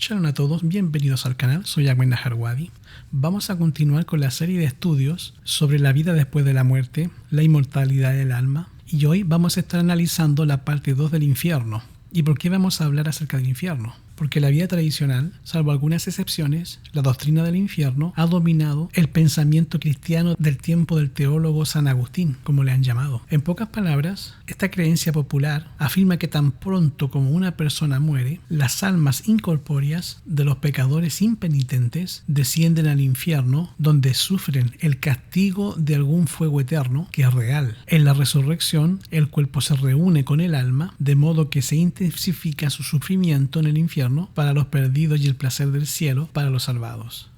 Shalom a todos, bienvenidos al canal, soy Ahmed Najarwadi. Vamos a continuar con la serie de estudios sobre la vida después de la muerte, la inmortalidad del alma, y hoy vamos a estar analizando la parte 2 del infierno. ¿Y por qué vamos a hablar acerca del infierno? Porque la vida tradicional, salvo algunas excepciones, la doctrina del infierno ha dominado el pensamiento cristiano del tiempo del teólogo San Agustín, como le han llamado. En pocas palabras, esta creencia popular afirma que tan pronto como una persona muere, las almas incorpóreas de los pecadores impenitentes descienden al infierno, donde sufren el castigo de algún fuego eterno, que es real. En la resurrección, el cuerpo se reúne con el alma, de modo que se intensifica su sufrimiento en el infierno para los perdidos y el placer del cielo para los salvados.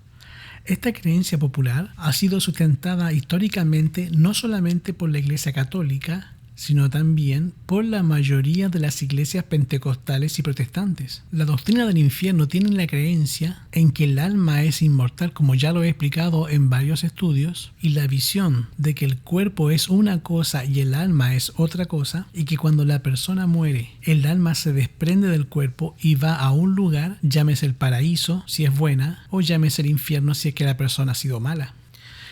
Esta creencia popular ha sido sustentada históricamente no solamente por la Iglesia Católica, sino también por la mayoría de las iglesias pentecostales y protestantes. La doctrina del infierno tiene la creencia en que el alma es inmortal, como ya lo he explicado en varios estudios, y la visión de que el cuerpo es una cosa y el alma es otra cosa, y que cuando la persona muere, el alma se desprende del cuerpo y va a un lugar, llámese el paraíso si es buena, o llámese el infierno si es que la persona ha sido mala.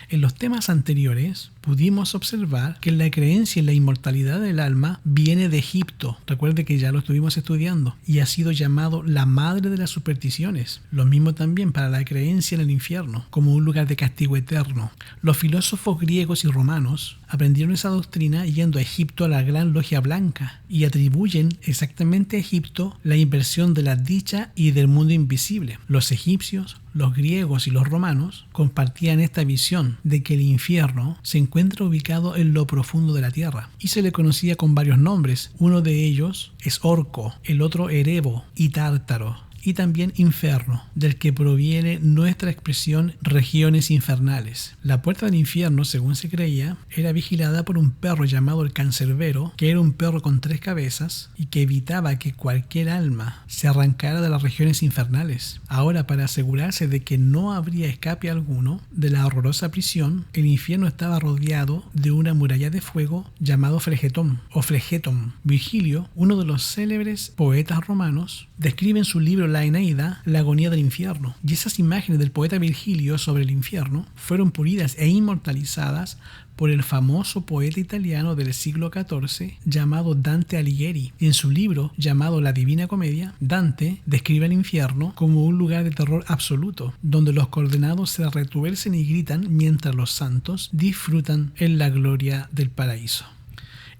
En los temas anteriores pudimos observar que la creencia en la inmortalidad del alma viene de Egipto. Recuerde que ya lo estuvimos estudiando y ha sido llamado la madre de las supersticiones. Lo mismo también para la creencia en el infierno, como un lugar de castigo eterno. Los filósofos griegos y romanos aprendieron esa doctrina yendo a Egipto a la Gran Logia Blanca y atribuyen exactamente a Egipto la inversión de la dicha y del mundo invisible. Los egipcios, los griegos y los romanos compartían esta visión de que el infierno se encuentra ubicado en lo profundo de la tierra y se le conocía con varios nombres. Uno de ellos es Orco, el otro Erebo y Tártaro, y también Inferno, del que proviene nuestra expresión regiones infernales. La puerta del infierno, según se creía, era vigilada por un perro llamado el Cancerbero, que era un perro con 3 cabezas y que evitaba que cualquier alma se arrancara de las regiones infernales. Ahora, para asegurarse de que no habría escape alguno de la horrorosa prisión, el infierno estaba rodeado de una muralla de fuego llamado Flegetón o Flegeton. Virgilio, uno de los célebres poetas romanos, describe en su libro La Eneida la agonía del infierno, y esas imágenes del poeta Virgilio sobre el infierno fueron pulidas e inmortalizadas por el famoso poeta italiano del siglo XIV llamado Dante Alighieri. En su libro llamado La Divina Comedia, Dante describe el infierno como un lugar de terror absoluto, donde los condenados se retuercen y gritan mientras los santos disfrutan en la gloria del paraíso.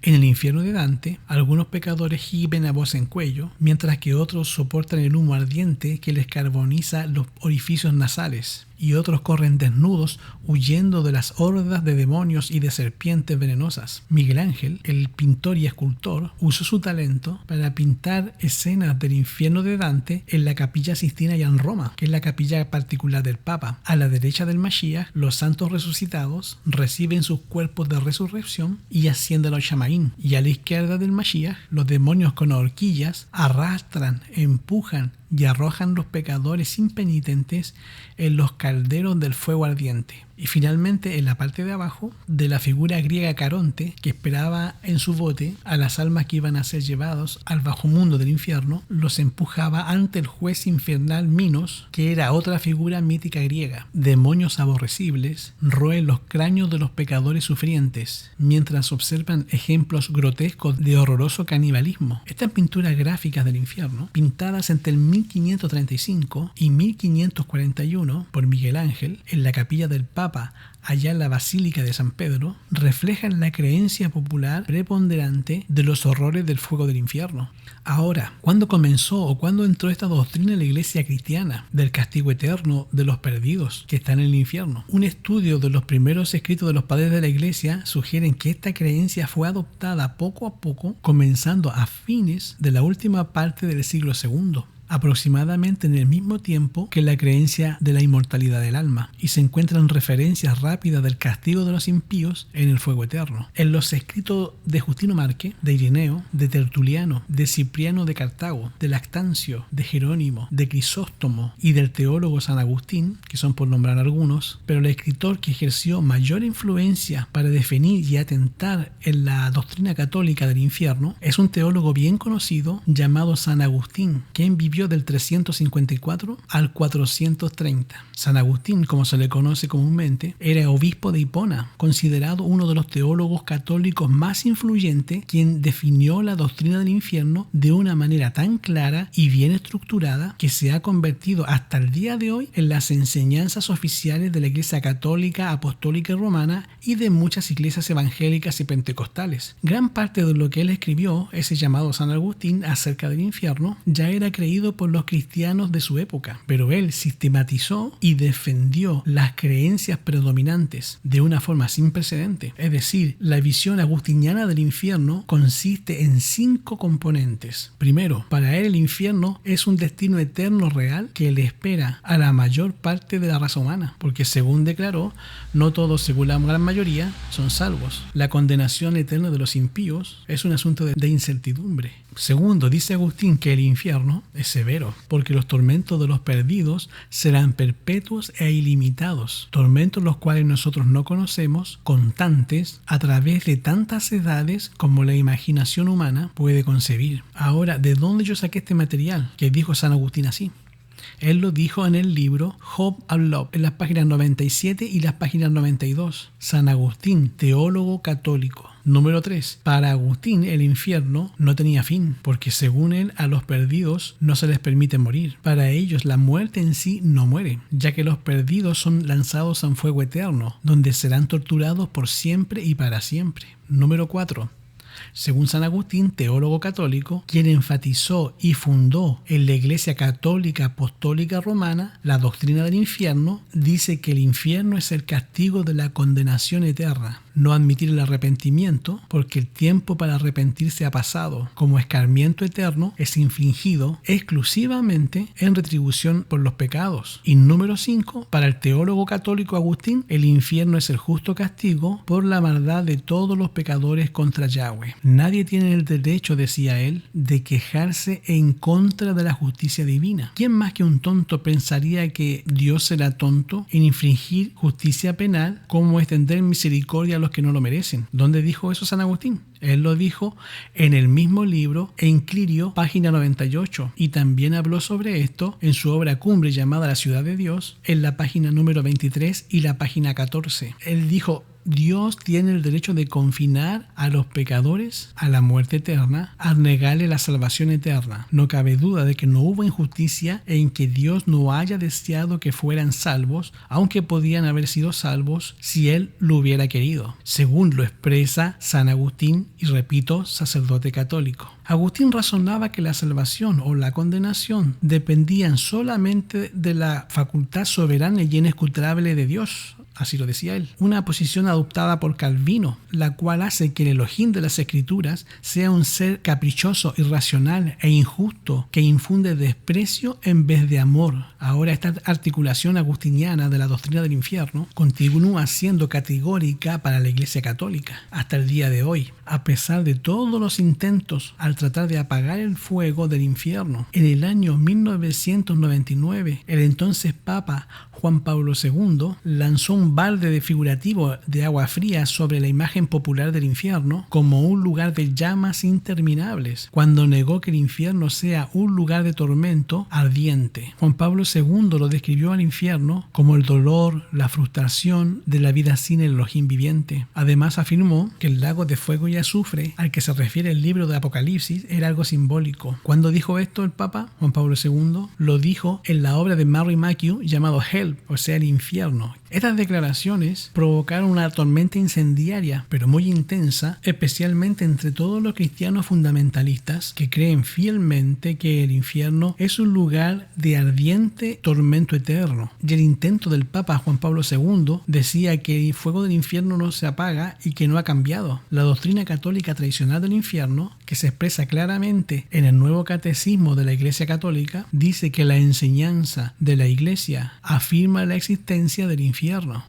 En el infierno de Dante, algunos pecadores gimen a voz en cuello, mientras que otros soportan el humo ardiente que les carboniza los orificios nasales, y otros corren desnudos huyendo de las hordas de demonios y de serpientes venenosas. Miguel Ángel, el pintor y escultor, usó su talento para pintar escenas del infierno de Dante en la Capilla Sistina y en Roma, que es la capilla particular del Papa. A la derecha del Mashiach, los santos resucitados reciben sus cuerpos de resurrección y ascienden al Shamaín, y a la izquierda del Mashiach, los demonios con horquillas arrastran, empujan y arrojan los pecadores impenitentes en los calderos del fuego ardiente. Y finalmente, en la parte de abajo, de la figura griega Caronte, que esperaba en su bote a las almas que iban a ser llevados al bajo mundo del infierno, los empujaba ante el juez infernal Minos, que era otra figura mítica griega. Demonios aborrecibles roen los cráneos de los pecadores sufrientes, mientras observan ejemplos grotescos de horroroso canibalismo. Estas pinturas gráficas del infierno, pintadas entre el 1535 y 1541 por Miguel Ángel en la capilla del Papa allá en la Basílica de San Pedro, reflejan la creencia popular preponderante de los horrores del fuego del infierno. Ahora, ¿cuándo comenzó o cuándo entró esta doctrina en la iglesia cristiana del castigo eterno de los perdidos que están en el infierno? Un estudio de los primeros escritos de los padres de la iglesia sugieren que esta creencia fue adoptada poco a poco, comenzando a fines de la última parte del siglo II. Aproximadamente en el mismo tiempo que la creencia de la inmortalidad del alma, y se encuentran referencias rápidas del castigo de los impíos en el fuego eterno. En los escritos de Justino Márquez, de Ireneo, de Tertuliano, de Cipriano de Cartago, de Lactancio, de Jerónimo, de Crisóstomo y del teólogo San Agustín, que son por nombrar algunos, pero el escritor que ejerció mayor influencia para definir y atentar en la doctrina católica del infierno es un teólogo bien conocido llamado San Agustín, quien vivió vivió del 354 al 430. San Agustín, como se le conoce comúnmente, era obispo de Hipona, considerado uno de los teólogos católicos más influyentes, quien definió la doctrina del infierno de una manera tan clara y bien estructurada que se ha convertido hasta el día de hoy en las enseñanzas oficiales de la Iglesia Católica, Apostólica y Romana y de muchas iglesias evangélicas y pentecostales. Gran parte de lo que él escribió, ese llamado San Agustín, acerca del infierno, ya era creído por los cristianos de su época, pero él sistematizó y defendió las creencias predominantes de una forma sin precedente. Es decir, la visión agustiniana del infierno consiste en 5 componentes. Primero, para él el infierno es un destino eterno real que le espera a la mayor parte de la raza humana, porque según declaró, no todos, según la gran mayoría, son salvos. La condenación eterna de los impíos es un asunto de incertidumbre. Segundo, dice Agustín que el infierno es severo, porque los tormentos de los perdidos serán perpetuos e ilimitados, tormentos los cuales nosotros no conocemos, constantes, a través de tantas edades como la imaginación humana puede concebir. Ahora, ¿de dónde yo saqué este material? Que dijo San Agustín así. Él lo dijo en el libro Hope and Love, en las páginas 97 y las páginas 92. San Agustín, teólogo católico. Número 3. Para Agustín el infierno no tenía fin, porque según él a los perdidos no se les permite morir. Para ellos la muerte en sí no muere, ya que los perdidos son lanzados en fuego eterno, donde serán torturados por siempre y para siempre. Número 4. Según San Agustín, teólogo católico, quien enfatizó y fundó en la Iglesia Católica Apostólica Romana la doctrina del infierno, dice que el infierno es el castigo de la condenación eterna. No admitir el arrepentimiento, porque el tiempo para arrepentirse ha pasado. Como escarmiento eterno es infligido exclusivamente en retribución por los pecados. Y número 5, para el teólogo católico Agustín, el infierno es el justo castigo por la maldad de todos los pecadores contra Yahweh. Nadie tiene el derecho, decía él, de quejarse en contra de la justicia divina. ¿Quién más que un tonto pensaría que Dios será tonto en infligir justicia penal como extender misericordia a los que no lo merecen? ¿Dónde dijo eso San Agustín? Él lo dijo en el mismo libro Enclirio, página 98, y también habló sobre esto en su obra cumbre llamada La Ciudad de Dios, en la página número 23 y la página 14. Él dijo: Dios tiene el derecho de confinar a los pecadores a la muerte eterna al negarle la salvación eterna. No cabe duda de que no hubo injusticia en que Dios no haya deseado que fueran salvos, aunque podían haber sido salvos si Él lo hubiera querido, según lo expresa San Agustín, y repito, sacerdote católico. Agustín razonaba que la salvación o la condenación dependían solamente de la facultad soberana y inescrutable de Dios. Así lo decía él. Una posición adoptada por Calvino, la cual hace que el Elohim de las Escrituras sea un ser caprichoso, irracional e injusto, que infunde desprecio en vez de amor. Ahora esta articulación agustiniana de la doctrina del infierno continúa siendo categórica para la Iglesia Católica hasta el día de hoy, a pesar de todos los intentos al tratar de apagar el fuego del infierno. En el año 1999, el entonces Papa Juan Pablo II lanzó un balde figurativo de agua fría sobre la imagen popular del infierno como un lugar de llamas interminables, cuando negó que el infierno sea un lugar de tormento ardiente. Juan Pablo II lo describió al infierno como el dolor, la frustración de la vida sin el Elohim viviente. Además afirmó que el lago de fuego y azufre al que se refiere el libro de Apocalipsis era algo simbólico. ¿Cuándo dijo esto el Papa Juan Pablo II? Lo dijo en la obra de Mary Mathew llamado Hell, o sea, el infierno. Estas declaraciones provocaron una tormenta incendiaria, pero muy intensa, especialmente entre todos los cristianos fundamentalistas que creen fielmente que el infierno es un lugar de ardiente tormento eterno. Y el intento del Papa Juan Pablo II decía que el fuego del infierno no se apaga y que no ha cambiado. La doctrina católica tradicional del infierno, que se expresa claramente en el Nuevo Catecismo de la Iglesia Católica, dice que la enseñanza de la Iglesia afirma la existencia del infierno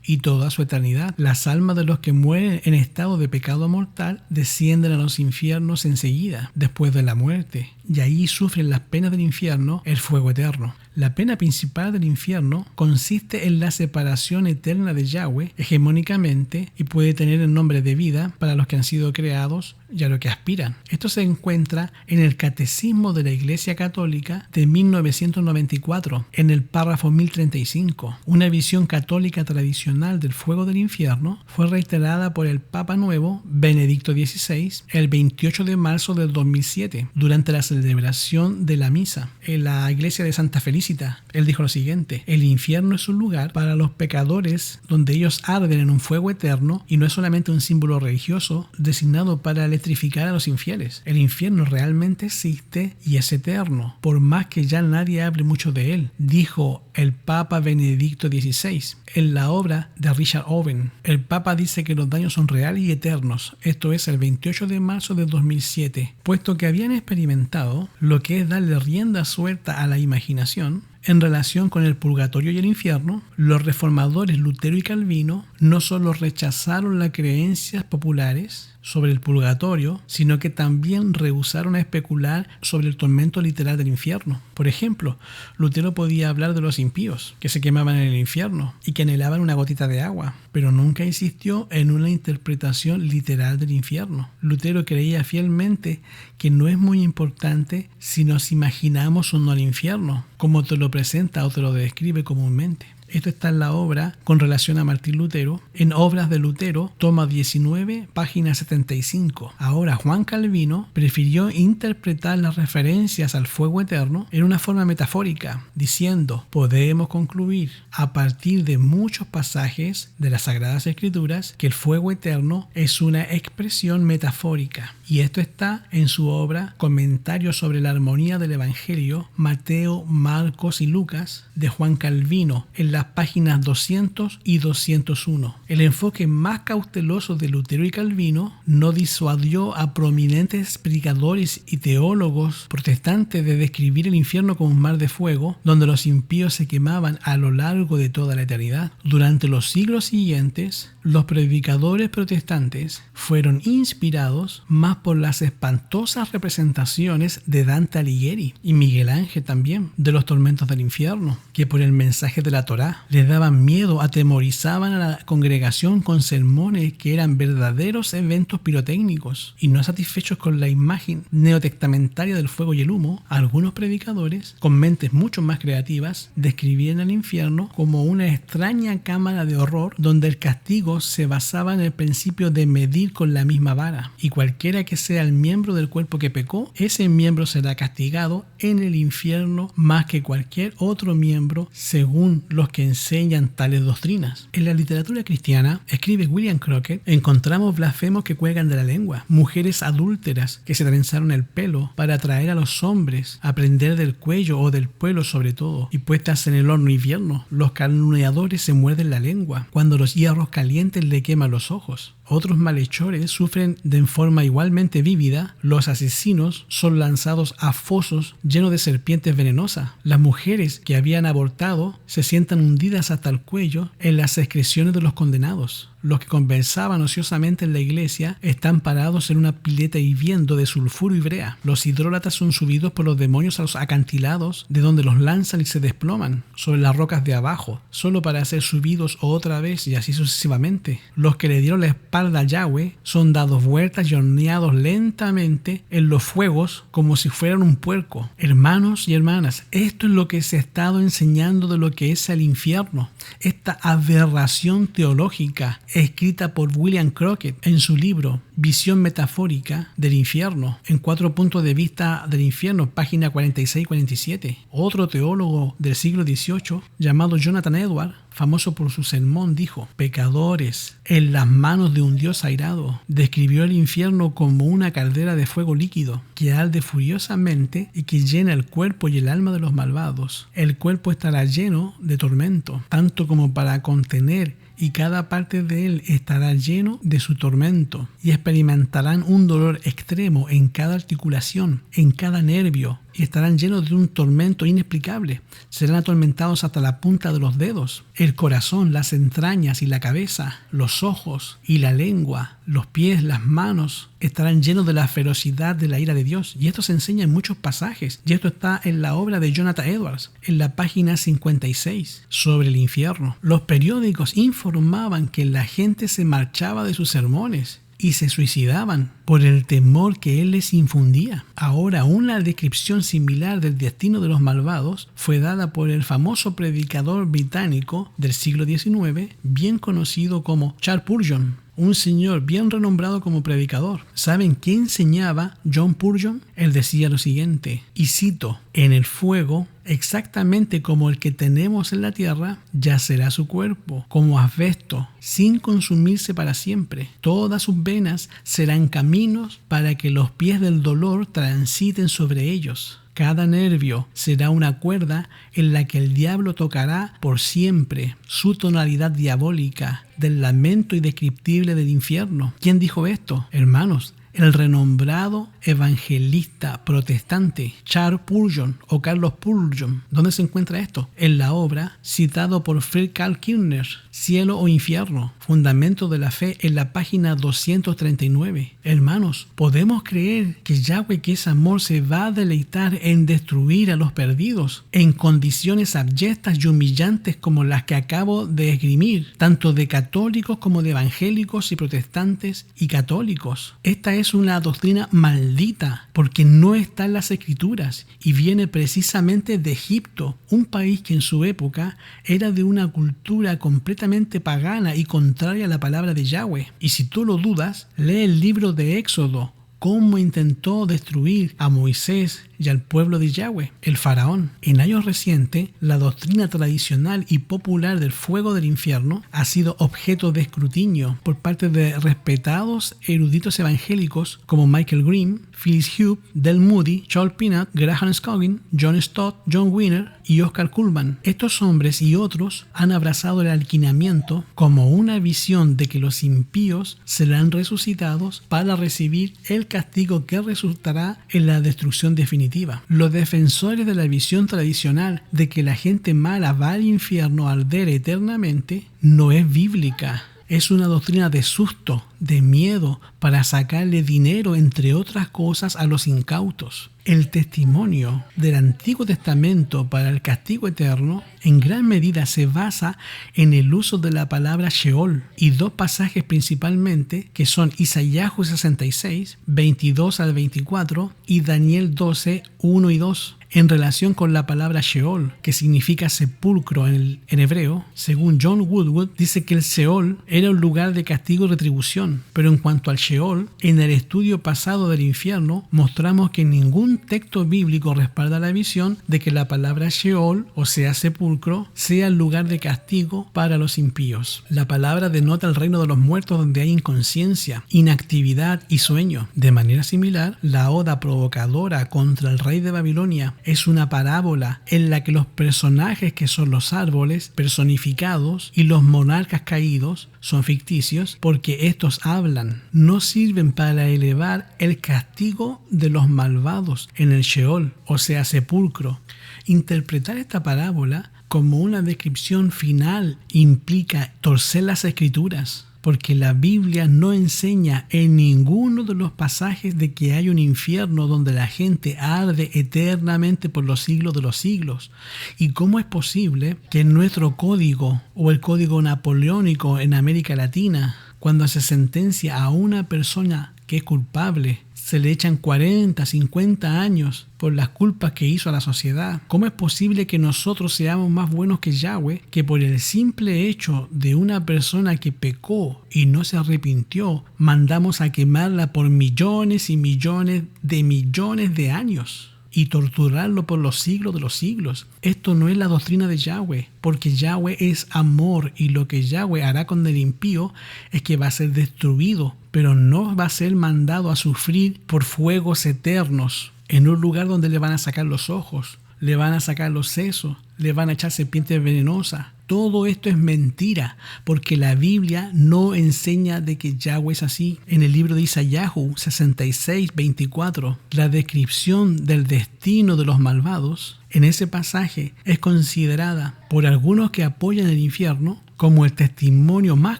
y toda su eternidad. Las almas de los que mueren en estado de pecado mortal descienden a los infiernos enseguida, después de la muerte, y ahí sufren las penas del infierno, el fuego eterno. La pena principal del infierno consiste en la separación eterna de Yahweh hegemónicamente y puede tener el nombre de vida para los que han sido creados y a lo que aspiran. Esto se encuentra en el Catecismo de la Iglesia Católica de 1994, en el párrafo 1035. Una visión católica tradicional del fuego del infierno fue reiterada por el Papa Nuevo, Benedicto XVI, el 28 de marzo del 2007, durante la celebración de la misa en la iglesia de Santa Felicita. Él dijo lo siguiente: el infierno es un lugar para los pecadores donde ellos arden en un fuego eterno y no es solamente un símbolo religioso designado para electrificar a los infieles. El infierno realmente existe y es eterno, por más que ya nadie hable mucho de él, dijo el Papa Benedicto XVI en la obra de Richard Owen. El Papa dice que los daños son reales y eternos, esto es el 28 de marzo de 2007, puesto que habían experimentado lo que es darle rienda suelta a la imaginación. En relación con el purgatorio y el infierno, los reformadores Lutero y Calvino no solo rechazaron las creencias populares sobre el purgatorio, sino que también rehusaron a especular sobre el tormento literal del infierno. Por ejemplo, Lutero podía hablar de los impíos, que se quemaban en el infierno y que anhelaban una gotita de agua, pero nunca insistió en una interpretación literal del infierno. Lutero creía fielmente que no es muy importante si nos imaginamos o no al infierno, como te lo presenta o te lo describe comúnmente. Esto está en la obra con relación a Martín Lutero, en Obras de Lutero, toma 19, página 75. Ahora, Juan Calvino prefirió interpretar las referencias al fuego eterno en una forma metafórica, diciendo: podemos concluir a partir de muchos pasajes de las Sagradas Escrituras que el fuego eterno es una expresión metafórica. Y esto está en su obra Comentarios sobre la Armonía del Evangelio, Mateo, Marcos y Lucas, de Juan Calvino, en las páginas 200 y 201. El enfoque más cauteloso de Lutero y Calvino no disuadió a prominentes predicadores y teólogos protestantes de describir el infierno como un mar de fuego, donde los impíos se quemaban a lo largo de toda la eternidad. Durante los siglos siguientes, los predicadores protestantes fueron inspirados más por las espantosas representaciones de Dante Alighieri y Miguel Ángel también de los tormentos del infierno, que por el mensaje de la Torá. Les daban miedo, atemorizaban a la congregación con sermones que eran verdaderos eventos pirotécnicos. Y no satisfechos con la imagen neotestamentaria del fuego y el humo, algunos predicadores, con mentes mucho más creativas, describían al infierno como una extraña cámara de horror donde el castigo se basaba en el principio de medir con la misma vara, y cualquiera que sea el miembro del cuerpo que pecó, ese miembro será castigado en el infierno más que cualquier otro miembro, según los que enseñan tales doctrinas. En la literatura cristiana, escribe William Crockett, encontramos blasfemos que cuelgan de la lengua, mujeres adúlteras que se trenzaron el pelo para atraer a los hombres a prender del cuello o del pelo sobre todo, y puestas en el horno invierno. Los calumniadores se muerden la lengua cuando los hierros calientes le queman los ojos. Otros malhechores sufren de forma igualmente vívida. Los asesinos son lanzados a fosos llenos de serpientes venenosas. Las mujeres que habían abortado se sientan hundidas hasta el cuello en las excreciones de los condenados. Los que conversaban ociosamente en la iglesia están parados en una pileta hirviendo de sulfuro y brea. Los idólatras son subidos por los demonios a los acantilados, de donde los lanzan y se desploman sobre las rocas de abajo, solo para ser subidos otra vez y así sucesivamente. Los que le dieron la espalda a Yahweh son dados vueltas y horneados lentamente en los fuegos como si fueran un puerco. Hermanos y hermanas, esto es lo que se ha estado enseñando de lo que es el infierno. Esta aberración teológica escrita por William Crockett en su libro Visión Metafórica del Infierno, en 4 puntos de vista del infierno, página 46-47. Otro teólogo del siglo XVIII, llamado Jonathan Edwards, famoso por su sermón, dijo: pecadores en las manos de un Dios airado. Describió el infierno como una caldera de fuego líquido que arde furiosamente y que llena el cuerpo y el alma de los malvados. El cuerpo estará lleno de tormento, tanto como para contener, y cada parte de él estará lleno de su tormento, y experimentarán un dolor extremo en cada articulación, en cada nervio, y estarán llenos de un tormento inexplicable. Serán atormentados hasta la punta de los dedos, el corazón, las entrañas y la cabeza, los ojos y la lengua, los pies, las manos, estarán llenos de la ferocidad de la ira de Dios. Y esto se enseña en muchos pasajes. Y esto está en la obra de Jonathan Edwards, en la página 56, sobre el infierno. Los periódicos informaban que la gente se marchaba de sus sermones y se suicidaban por el temor que él les infundía. Ahora, una descripción similar del destino de los malvados fue dada por el famoso predicador británico del siglo XIX, bien conocido como Charles Spurgeon, un señor bien renombrado como predicador. ¿Saben qué enseñaba John Spurgeon? Él decía lo siguiente, y cito: en el fuego, exactamente como el que tenemos en la tierra, yacerá su cuerpo, como asbesto, sin consumirse para siempre. Todas sus venas serán caminos para que los pies del dolor transiten sobre ellos. Cada nervio será una cuerda en la que el diablo tocará por siempre su tonalidad diabólica del lamento indescriptible del infierno. ¿Quién dijo esto? Hermanos, el renombrado evangelista protestante Charles Spurgeon o Carlos Spurgeon. ¿Dónde se encuentra esto? En la obra citado por Fred Karl Kirchner, Cielo o Infierno, Fundamento de la Fe, en la página 239. Hermanos, ¿podemos creer que Yahweh, que es amor, se va a deleitar en destruir a los perdidos en condiciones abyectas y humillantes como las que acabo de esgrimir, tanto de católicos como de evangélicos y protestantes y católicos? Esta es una doctrina maldita porque no está en las Escrituras y viene precisamente de Egipto, un país que en su época era de una cultura completamente pagana y contraria a la palabra de Yahweh. Y si tú lo dudas, lee el libro de Éxodo, cómo intentó destruir a Moisés y al pueblo de Yahweh, el faraón. En años recientes, la doctrina tradicional y popular del fuego del infierno ha sido objeto de escrutinio por parte de respetados eruditos evangélicos como Michael Green, Phyllis Hugh, Del Moody, Charles Pinnock, Graham Scoggin, John Stott, John Wiener y Oscar Cullmann. Estos hombres y otros han abrazado el alquinamiento como una visión de que los impíos serán resucitados para recibir el castigo que resultará en la destrucción definitiva. Los defensores de la visión tradicional de que la gente mala va al infierno a arder eternamente no es bíblica. Es una doctrina de susto, de miedo, para sacarle dinero, entre otras cosas, a los incautos. El testimonio del Antiguo Testamento para el castigo eterno en gran medida se basa en el uso de la palabra Sheol y dos pasajes principalmente que son Isaías 66, 22 al 24 y Daniel 12, 1 y 2. En relación con la palabra Sheol, que significa sepulcro en hebreo, según John Woodward, dice que el Sheol era un lugar de castigo y retribución. Pero en cuanto al Sheol, en el estudio pasado del infierno, mostramos que ningún texto bíblico respalda la visión de que la palabra Sheol, o sea sepulcro, sea el lugar de castigo para los impíos. La palabra denota el reino de los muertos donde hay inconsciencia, inactividad y sueño. De manera similar, la oda provocadora contra el rey de Babilonia es una parábola en la que los personajes que son los árboles personificados y los monarcas caídos son ficticios porque estos hablan, no sirven para elevar el castigo de los malvados en el Sheol, o sea sepulcro. Interpretar esta parábola como una descripción final implica torcer las Escrituras, porque la Biblia no enseña en ninguno de los pasajes de que hay un infierno donde la gente arde eternamente por los siglos de los siglos. ¿Y cómo es posible que en nuestro código o el código napoleónico en América Latina, cuando se sentencia a una persona que es culpable, se le echan 40, 50 años por las culpas que hizo a la sociedad? ¿Cómo es posible que nosotros seamos más buenos que Yahweh, que por el simple hecho de una persona que pecó y no se arrepintió, mandamos a quemarla por millones y millones de años y torturarlo por los siglos de los siglos? Esto no es la doctrina de Yahweh, porque Yahweh es amor y lo que Yahweh hará con el impío es que va a ser destruido, pero no va a ser mandado a sufrir por fuegos eternos en un lugar donde le van a sacar los ojos. le van a sacar los sesos, le van a echar serpientes venenosas. Todo esto es mentira, porque la Biblia no enseña de que Yahweh es así. En el libro de Isaías 66:24, la descripción del destino de los malvados en ese pasaje es considerada por algunos que apoyan el infierno como el testimonio más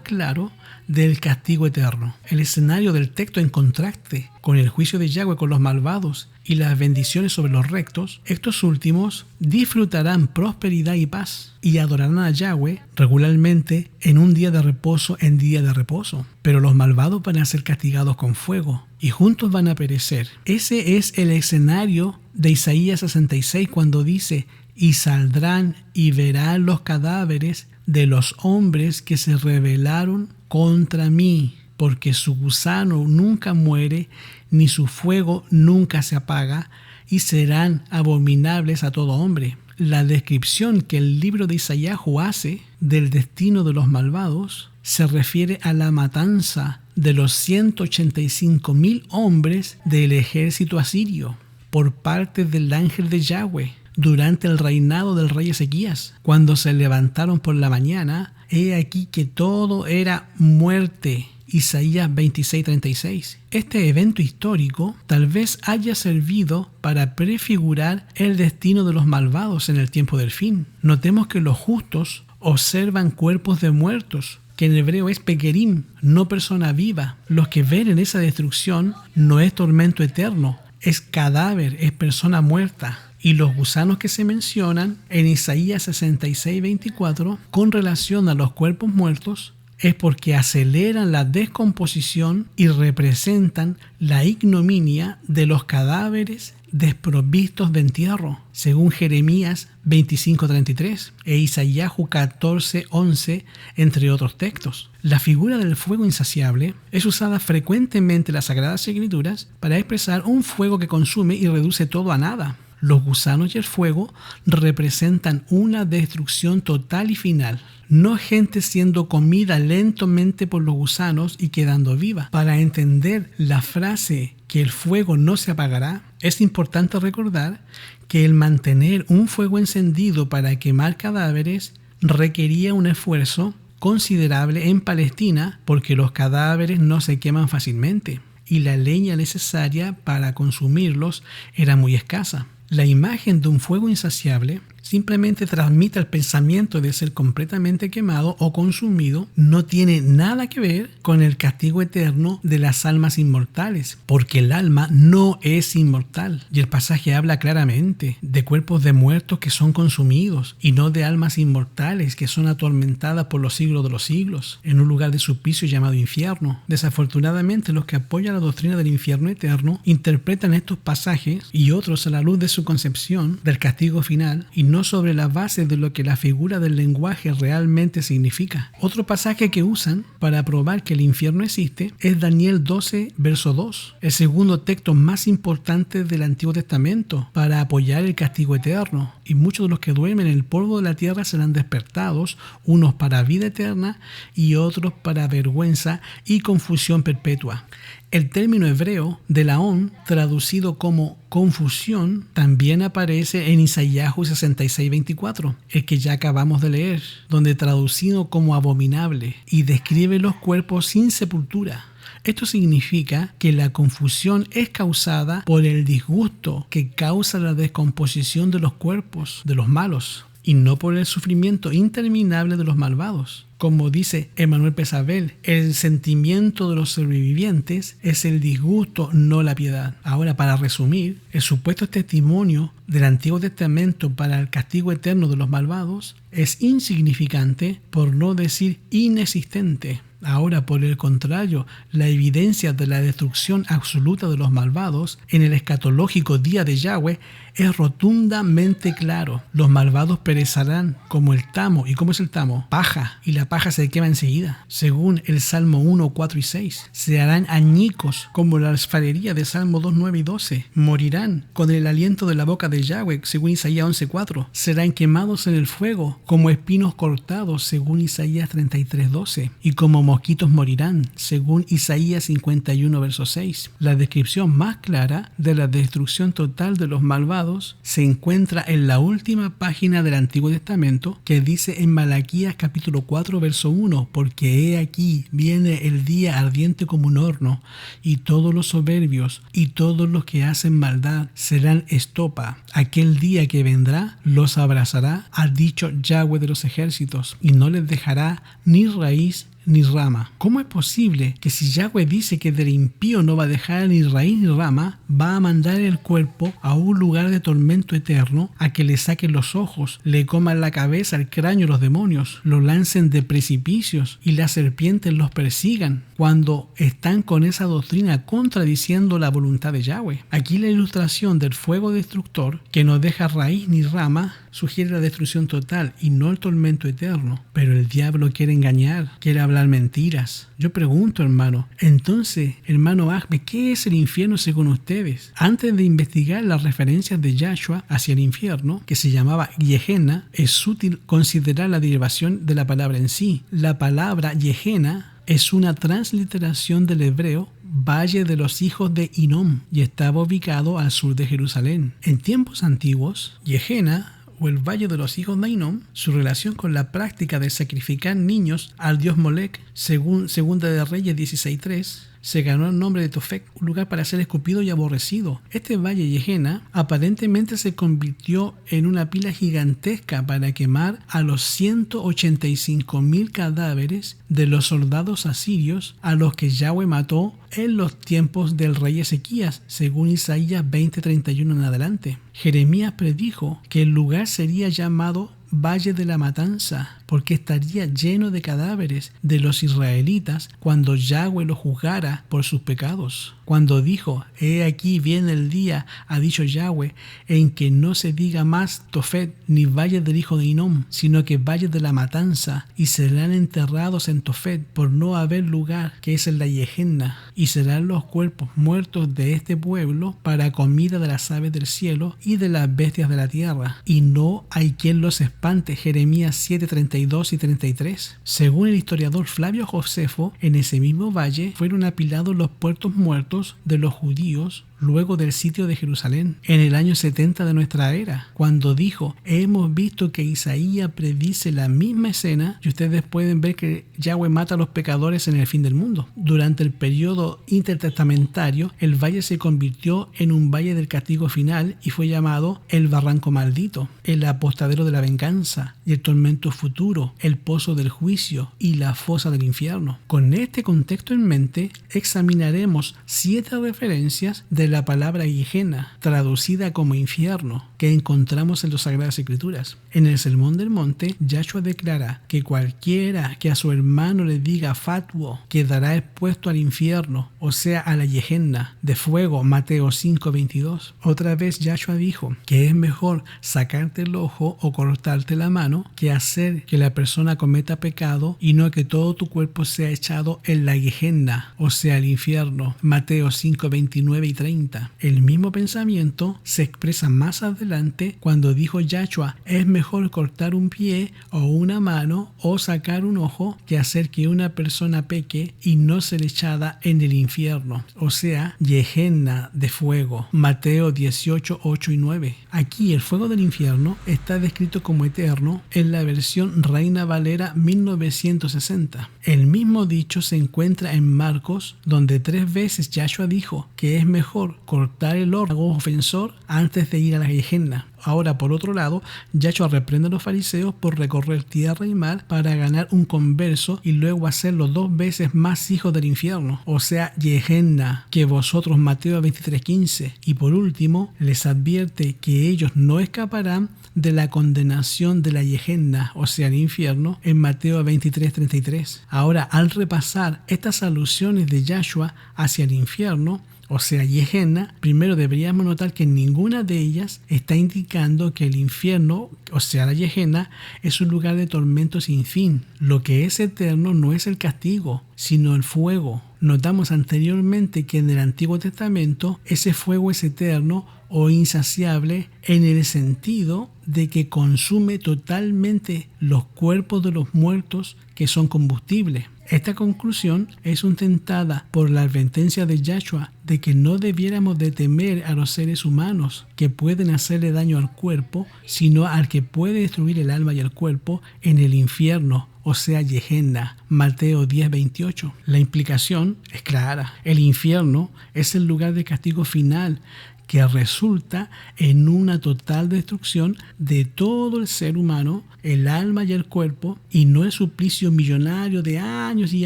claro del castigo eterno. El escenario del texto en contraste con el juicio de Yahweh con los malvados y las bendiciones sobre los rectos, estos últimos disfrutarán prosperidad y paz y adorarán a Yahweh regularmente en un día de reposo en día de reposo. Pero los malvados van a ser castigados con fuego y juntos van a perecer. Ese es el escenario de Isaías 66 cuando dice: y saldrán y verán los cadáveres de los hombres que se rebelaron contra mí, porque su gusano nunca muere, ni su fuego nunca se apaga, y serán abominables a todo hombre. La descripción que el libro de Isaías hace del destino de los malvados se refiere a la matanza de los 185,000 hombres del ejército asirio por parte del ángel de Yahweh durante el reinado del rey Ezequías. Cuando se levantaron por la mañana, he aquí que todo era muerte. Isaías 26:36. Este evento histórico tal vez haya servido para prefigurar el destino de los malvados en el tiempo del fin. Notemos que los justos observan cuerpos de muertos, que en hebreo es pekerim, no persona viva. Los que ven en esa destrucción no es tormento eterno, es cadáver, es persona muerta. Y los gusanos que se mencionan en Isaías 66:24 con relación a los cuerpos muertos es porque aceleran la descomposición y representan la ignominia de los cadáveres desprovistos de entierro, según Jeremías 25:33 e Isaías 14:11, entre otros textos. La figura del fuego insaciable es usada frecuentemente en las Sagradas Escrituras para expresar un fuego que consume y reduce todo a nada. Los gusanos y el fuego representan una destrucción total y final, no gente siendo comida lentamente por los gusanos y quedando viva. Para entender la frase que el fuego no se apagará, es importante recordar que el mantener un fuego encendido para quemar cadáveres requería un esfuerzo considerable en Palestina, porque los cadáveres no se queman fácilmente y la leña necesaria para consumirlos era muy escasa. La imagen de un fuego insaciable simplemente transmite el pensamiento de ser completamente quemado o consumido. No tiene nada que ver con el castigo eterno de las almas inmortales, porque el alma no es inmortal. Y el pasaje habla claramente de cuerpos de muertos que son consumidos y no de almas inmortales que son atormentadas por los siglos de los siglos en un lugar de suplicio llamado infierno. Desafortunadamente, los que apoyan la doctrina del infierno eterno interpretan estos pasajes y otros a la luz de su concepción del castigo final y no sobre la base de lo que la figura del lenguaje realmente significa. Otro pasaje que usan para probar que el infierno existe es Daniel 12, verso 2, el segundo texto más importante del Antiguo Testamento para apoyar el castigo eterno. Y muchos de los que duermen en el polvo de la tierra serán despertados, unos para vida eterna y otros para vergüenza y confusión perpetua. El término hebreo de Laón, traducido como confusión, también aparece en Isaías 66:24, el que ya acabamos de leer, donde traducido como abominable y describe los cuerpos sin sepultura. Esto significa que la confusión es causada por el disgusto que causa la descomposición de los cuerpos de los malos y no por el sufrimiento interminable de los malvados. Como dice Emmanuel Pesabel, el sentimiento de los sobrevivientes es el disgusto, no la piedad. Ahora, para resumir, el supuesto testimonio del Antiguo Testamento para el castigo eterno de los malvados es insignificante, por no decir inexistente. Ahora, por el contrario, la evidencia de la destrucción absoluta de los malvados en el escatológico día de Yahweh es rotundamente claro. Los malvados perecerán como el tamo. ¿Y cómo es el tamo? Paja, y la paja se quema enseguida. Según el Salmo 1, 4 y 6, se harán añicos como la alfarería de Salmo 2, 9 y 12. Morirán con el aliento de la boca de Yahweh, según Isaías 11, 4. Serán quemados en el fuego como espinos cortados, según Isaías 33, 12. Y como mosquitos morirán, según Isaías 51, verso 6. La descripción más clara de la destrucción total de los malvados se encuentra en la última página del Antiguo Testamento, que dice en Malaquías capítulo 4, verso 1, porque he aquí viene el día ardiente como un horno, y todos los soberbios y todos los que hacen maldad serán estopa. Aquel día que vendrá los abrazará, ha dicho Yahweh de los ejércitos, y no les dejará ni raíz ni rama. ¿Cómo es posible que si Yahweh dice que del impío no va a dejar ni raíz ni rama, va a mandar el cuerpo a un lugar de tormento eterno, a que le saquen los ojos, le coman la cabeza, el cráneo los demonios, lo lancen de precipicios y las serpientes los persigan, cuando están con esa doctrina contradiciendo la voluntad de Yahweh? Aquí la ilustración del fuego destructor, que no deja raíz ni rama, sugiere la destrucción total y no el tormento eterno. Pero el diablo quiere engañar, quiere hablar mentiras. Yo pregunto, hermano, entonces, hermano Ahmed, ¿qué es el infierno según ustedes? Antes de investigar las referencias de Yahshua hacia el infierno, que se llamaba Gehenna, es útil considerar la derivación de la palabra en sí. La palabra Gehenna es una transliteración del hebreo Valle de los hijos de Hinnom y estaba ubicado al sur de Jerusalén. En tiempos antiguos, Gehenna o el Valle de los hijos de Hinnom, su relación con la práctica de sacrificar niños al dios Molec, según Segunda de Reyes 16:3, se ganó el nombre de Tofet, un lugar para ser escupido y aborrecido. Este valle Gehenna aparentemente se convirtió en una pila gigantesca para quemar a los 185,000 cadáveres de los soldados asirios a los que Yahweh mató en los tiempos del rey Ezequías, según Isaías 20:31 en adelante. Jeremías predijo que el lugar sería llamado Valle de la Matanza, porque estaría lleno de cadáveres de los israelitas cuando Yahweh los juzgara por sus pecados. Cuando dijo, he aquí viene el día, ha dicho Yahweh, en que no se diga más Tofet ni Valle del hijo de Hinnom, sino que Valle de la Matanza, y serán enterrados en Tofet por no haber lugar, que es en la Gehenna, y serán los cuerpos muertos de este pueblo para comida de las aves del cielo y de las bestias de la tierra, y no hay quien los espante. Jeremías 7:32 y 33. Según el historiador Flavio Josefo, en ese mismo valle fueron apilados los puertos muertos de los judíos luego del sitio de Jerusalén, en el año 70 de nuestra era, cuando dijo, hemos visto que Isaías predice la misma escena, y ustedes pueden ver que Yahweh mata a los pecadores en el fin del mundo. Durante el periodo intertestamentario, el valle se convirtió en un valle del castigo final y fue llamado el barranco maldito, el apostadero de la venganza y el tormento futuro, el pozo del juicio y la fosa del infierno. Con este contexto en mente, examinaremos 7 referencias de la palabra Gehenna, traducida como infierno, que encontramos en las Sagradas Escrituras. En el Sermón del Monte, Yahshua declara que cualquiera que a su hermano le diga fatuo quedará expuesto al infierno, o sea, a la Gehenna de fuego, Mateo 5:22. Otra vez Yahshua dijo que es mejor sacarte el ojo o cortarte la mano que hacer que la persona cometa pecado y no que todo tu cuerpo sea echado en la Gehenna, o sea, el infierno, Mateo 5:29 y 30. El mismo pensamiento se expresa más adelante cuando dijo Yahshua, es mejor cortar un pie o una mano o sacar un ojo que hacer que una persona peque y no ser echada en el infierno, o sea, Gehenna de fuego, Mateo 18:8 y 9. Aquí el fuego del infierno está descrito como eterno en la versión Reina Valera 1960. El mismo dicho se encuentra en Marcos, donde 3 veces Yahshua dijo que es mejor cortar el órgano ofensor antes de ir a la Gehenna. Ahora, por otro lado, Yahshua reprende a los fariseos por recorrer tierra y mar para ganar un converso y luego hacerlo 2 veces más hijos del infierno, o sea, Gehenna, que vosotros, Mateo 23:15. Y por último, les advierte que ellos no escaparán de la condenación de la Gehenna, o sea, el infierno, en Mateo 23:33. Ahora, al repasar estas alusiones de Yahshua hacia el infierno, o sea, Gehenna, primero deberíamos notar que ninguna de ellas está indicando que el infierno, o sea, la Gehenna, es un lugar de tormento sin fin. Lo que es eterno no es el castigo, sino el fuego. Notamos anteriormente que en el Antiguo Testamento ese fuego es eterno o insaciable en el sentido de que consume totalmente los cuerpos de los muertos que son combustible. Esta conclusión es sustentada por la advertencia de Yahshua de que no debiéramos de temer a los seres humanos que pueden hacerle daño al cuerpo, sino al que puede destruir el alma y el cuerpo en el infierno, o sea, Gehenna, Mateo 10:28. La implicación es clara. El infierno es el lugar de castigo final que resulta en una total destrucción de todo el ser humano, el alma y el cuerpo, y no el suplicio millonario de años y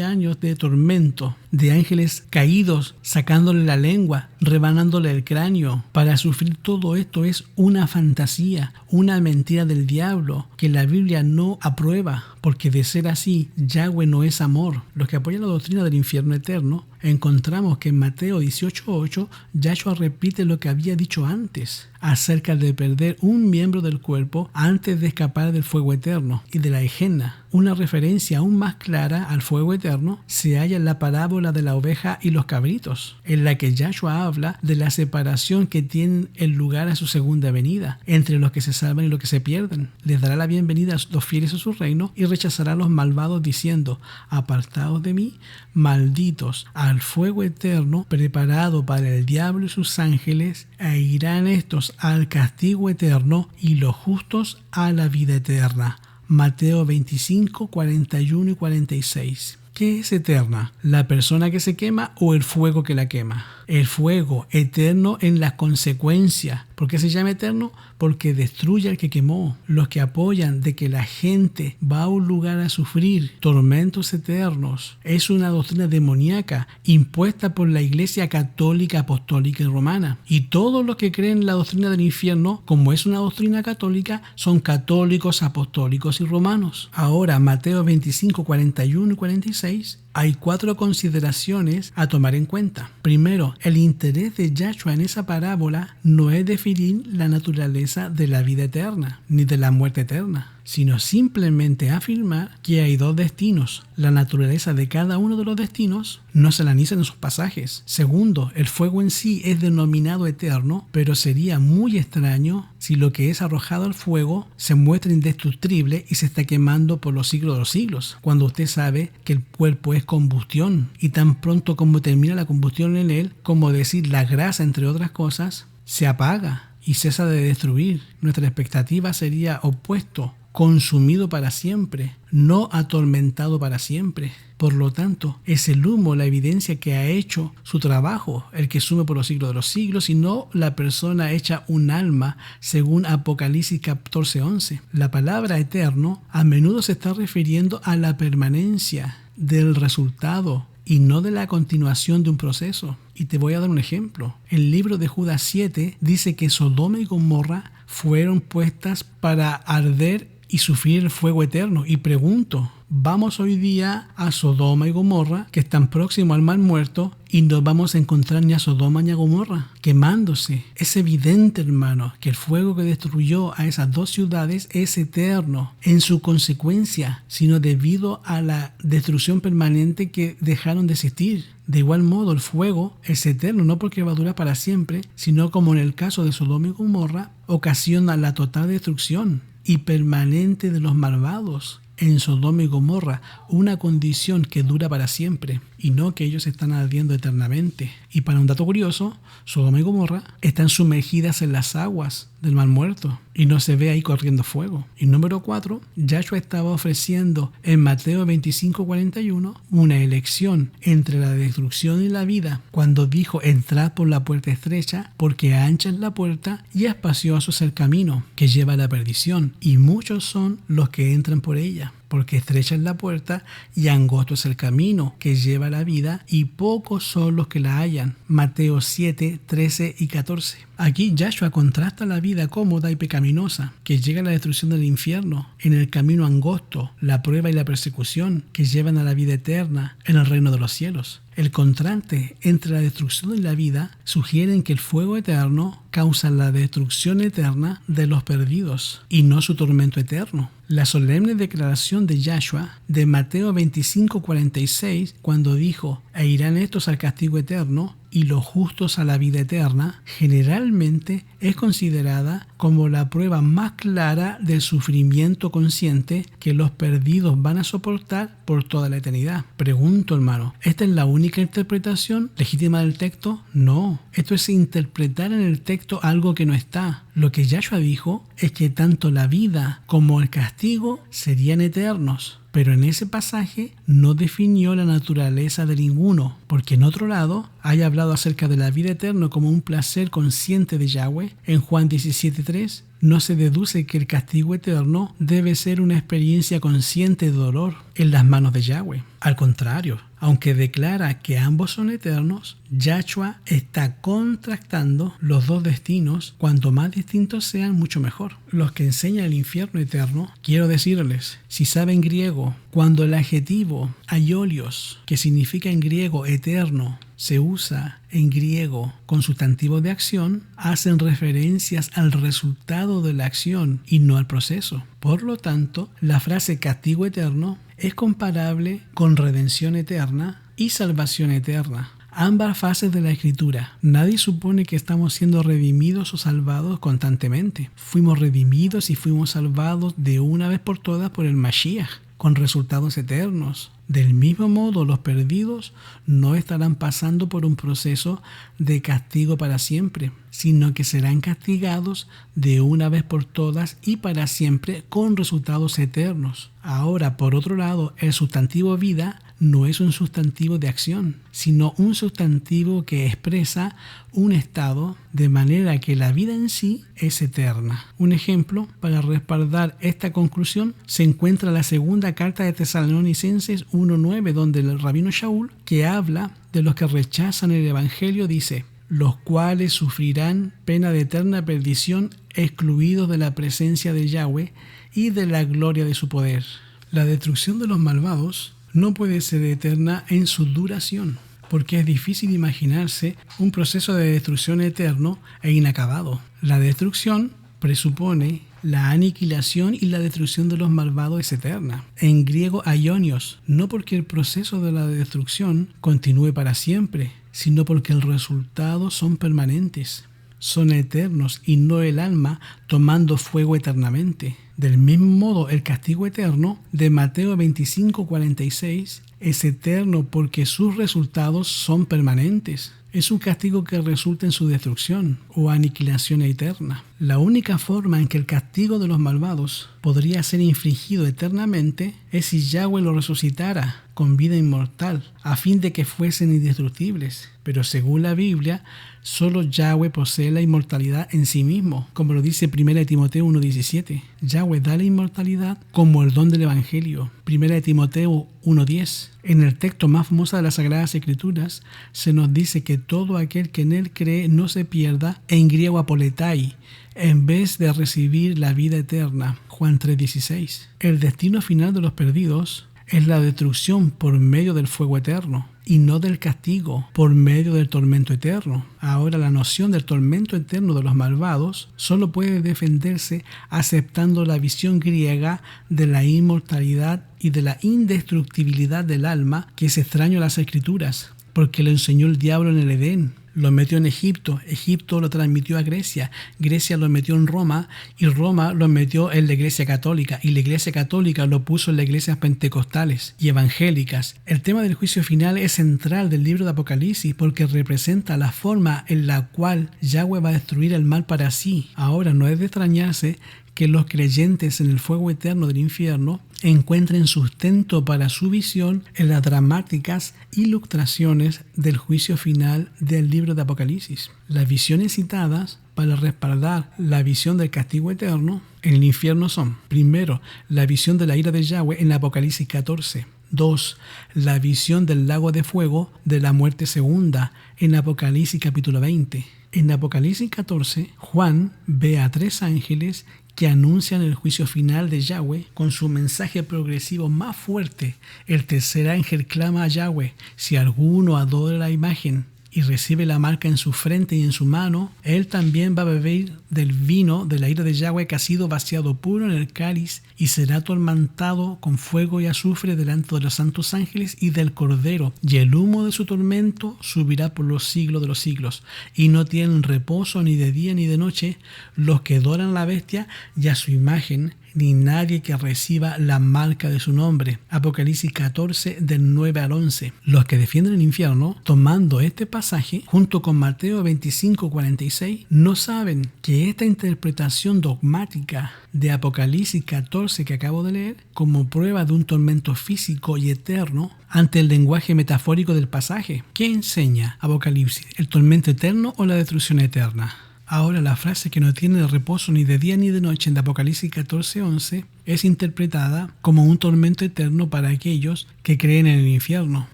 años de tormento, de ángeles caídos sacándole la lengua, rebanándole el cráneo. Para sufrir todo esto es una fantasía, una mentira del diablo que la Biblia no aprueba, porque de ser así, Yahweh no es amor. Los que apoyan la doctrina del infierno eterno, encontramos que en Mateo 18:8 Yahshua repite lo que había dicho antes acerca de perder un miembro del cuerpo antes de escapar del fuego eterno y de la Gehenna. Una referencia aún más clara al fuego eterno se halla en la parábola de la oveja y los cabritos, en la que Yahshua habla de la separación que tienen el lugar a su segunda venida entre los que se salvan y los que se pierden. Les dará la bienvenida a los fieles a su reino y rechazará a los malvados diciendo: apartaos de mí, malditos, al fuego eterno preparado para el diablo y sus ángeles, e irán estos al castigo eterno y los justos a la vida eterna. Mateo 25, 41 y 46. ¿Qué es eterna? ¿La persona que se quema o el fuego que la quema? El fuego eterno en las consecuencias. ¿Por qué se llama eterno? Porque destruye al que quemó. Los que apoyan de que la gente va a un lugar a sufrir tormentos eternos es una doctrina demoníaca impuesta por la Iglesia Católica, Apostólica y Romana. Y todos los que creen en la doctrina del infierno, como es una doctrina católica, son católicos, apostólicos y romanos. Ahora, Mateo 25, 41 y 46. Hay 4 consideraciones a tomar en cuenta. Primero, el interés de Yahshua en esa parábola no es definir la naturaleza de la vida eterna, ni de la muerte eterna, sino simplemente afirmar que hay 2 destinos. La naturaleza de cada uno de los destinos no se analiza en esos pasajes. Segundo, el fuego en sí es denominado eterno, pero sería muy extraño si lo que es arrojado al fuego se muestra indestructible y se está quemando por los siglos de los siglos, cuando usted sabe que el cuerpo es combustión, y tan pronto como termina la combustión en él, como decir la grasa entre otras cosas, se apaga y cesa de destruir. Nuestra expectativa sería opuesto: consumido para siempre, no atormentado para siempre. Por lo tanto, es el humo la evidencia que ha hecho su trabajo, el que sume por los siglos de los siglos, y no la persona hecha un alma, según Apocalipsis 14:11. La palabra eterno a menudo se está refiriendo a la permanencia del resultado y no de la continuación de un proceso. Y te voy a dar un ejemplo. El libro de Judas 7 dice que Sodoma y Gomorra fueron puestas para arder y sufrir el fuego eterno. Y pregunto, vamos hoy día a Sodoma y Gomorra, que están próximos al mar muerto, y no vamos a encontrar ni a Sodoma ni a Gomorra quemándose. Es evidente, hermano, que el fuego que destruyó a esas 2 ciudades es eterno en su consecuencia, sino debido a la destrucción permanente que dejaron de existir. De igual modo, el fuego es eterno, no porque va a durar para siempre, sino como en el caso de Sodoma y Gomorra, ocasiona la total destrucción y permanente de los malvados. En Sodoma y Gomorra, una condición que dura para siempre, y no que ellos están ardiendo eternamente. Y para un dato curioso, Sodoma y Gomorra están sumergidas en las aguas del mar muerto y no se ve ahí corriendo fuego. Y número 4, Yahshua estaba ofreciendo en Mateo 25:41 una elección entre la destrucción y la vida, cuando dijo: entrad por la puerta estrecha, porque ancha es la puerta y espacioso es el camino que lleva a la perdición, y muchos son los que entran por ella. Porque estrecha es la puerta y angosto es el camino que lleva a la vida, y pocos son los que la hallan. Mateo 7, 13 y 14. Aquí Yahshua contrasta la vida cómoda y pecaminosa, que llega a la destrucción del infierno, en el camino angosto, la prueba y la persecución, que llevan a la vida eterna en el reino de los cielos. El contraste entre la destrucción y la vida sugieren que el fuego eterno causa la destrucción eterna de los perdidos y no su tormento eterno. La solemne declaración de Yahshua de Mateo 25:46, cuando dijo: e irán estos al castigo eterno y los justos a la vida eterna, generalmente es considerada como la prueba más clara del sufrimiento consciente que los perdidos van a soportar por toda la eternidad. Pregunto, hermano, ¿esta es la única interpretación legítima del texto? No, esto es interpretar en el texto algo que no está. Lo que Yahshua dijo es que tanto la vida como el castigo serían eternos. Pero en ese pasaje no definió la naturaleza de ninguno, porque en otro lado haya hablado acerca de la vida eterna como un placer consciente de Yahweh. En Juan 17:3 no se deduce que el castigo eterno debe ser una experiencia consciente de dolor en las manos de Yahweh. Al contrario, aunque declara que ambos son eternos, Yahshua está contrastando los dos destinos. Cuanto más distintos sean, mucho mejor. Los que enseñan el infierno eterno, quiero decirles, si saben griego, cuando el adjetivo aiolios, que significa en griego eterno, se usa en griego con sustantivo de acción, hacen referencias al resultado de la acción y no al proceso. Por lo tanto, la frase castigo eterno es comparable con redención eterna y salvación eterna. Ambas fases de la Escritura. Nadie supone que estamos siendo redimidos o salvados constantemente. Fuimos redimidos y fuimos salvados de una vez por todas por el Mashiach, con resultados eternos. Del mismo modo, los perdidos no estarán pasando por un proceso de castigo para siempre, sino que serán castigados de una vez por todas y para siempre con resultados eternos. Ahora, por otro lado, el sustantivo vida no es un sustantivo de acción, sino un sustantivo que expresa un estado, de manera que la vida en sí es eterna. Un ejemplo para respaldar esta conclusión se encuentra en la segunda carta de Tesalonicenses 1:9, donde el rabino Shaul, que habla de los que rechazan el evangelio, dice: los cuales sufrirán pena de eterna perdición, excluidos de la presencia de Yahweh y de la gloria de su poder. La destrucción de los malvados no puede ser eterna en su duración, porque es difícil imaginarse un proceso de destrucción eterno e inacabado. La destrucción presupone la aniquilación y la destrucción de los malvados es eterna. En griego aionios, no porque el proceso de la destrucción continúe para siempre, sino porque el resultado son permanentes. Son eternos y no el alma tomando fuego eternamente. Del mismo modo, el castigo eterno de Mateo 25:46 es eterno porque sus resultados son permanentes. Es un castigo que resulta en su destrucción o aniquilación eterna. La única forma en que el castigo de los malvados podría ser infligido eternamente es si Yahweh lo resucitara con vida inmortal, a fin de que fuesen indestructibles. Pero según la Biblia, solo Yahweh posee la inmortalidad en sí mismo, como lo dice 1 Timoteo 1:17. Yahweh da la inmortalidad como el don del Evangelio. 1 Timoteo 1:10. En el texto más famoso de las Sagradas Escrituras se nos dice que todo aquel que en él cree no se pierda, en griego apoletai, en vez de recibir la vida eterna. Juan 3:16. El destino final de los perdidos es la destrucción por medio del fuego eterno y no del castigo por medio del tormento eterno. Ahora, la noción del tormento eterno de los malvados solo puede defenderse aceptando la visión griega de la inmortalidad y de la indestructibilidad del alma, que es extraño a las Escrituras, porque lo enseñó el diablo en el Edén. Lo metió en Egipto, Egipto lo transmitió a Grecia, Grecia lo metió en Roma y Roma lo metió en la Iglesia Católica y la Iglesia Católica lo puso en las iglesias pentecostales y evangélicas. El tema del juicio final es central del libro de Apocalipsis porque representa la forma en la cual Yahweh va a destruir el mal para sí. Ahora, no es de extrañarse que los creyentes en el fuego eterno del infierno encuentren sustento para su visión en las dramáticas ilustraciones del juicio final del libro de Apocalipsis. Las visiones citadas para respaldar la visión del castigo eterno en el infierno son: primero, la visión de la ira de Yahweh en Apocalipsis 14. 2. La visión del lago de fuego de la muerte segunda en Apocalipsis capítulo 20. En Apocalipsis 14, Juan ve a 3 ángeles que anuncian el juicio final de Yahweh con su mensaje progresivo más fuerte. El tercer ángel clama a Yahweh: si alguno adora la imagen y recibe la marca en su frente y en su mano, él también va a beber del vino de la ira de Yahweh que ha sido vaciado puro en el cáliz y será atormentado con fuego y azufre delante de los santos ángeles y del Cordero, y el humo de su tormento subirá por los siglos de los siglos, y no tienen reposo ni de día ni de noche los que adoran a la bestia y a su imagen, ni nadie que reciba la marca de su nombre. Apocalipsis 14 del 9 al 11. Los que defienden el infierno, tomando este pasaje junto con Mateo 25:46, no saben que esta interpretación dogmática de Apocalipsis 14 que acabo de leer, como prueba de un tormento físico y eterno ante el lenguaje metafórico del pasaje. ¿Qué enseña Apocalipsis? ¿El tormento eterno o la destrucción eterna? Ahora la frase que no tiene reposo ni de día ni de noche en Apocalipsis 14:11 es interpretada como un tormento eterno para aquellos que creen en el infierno.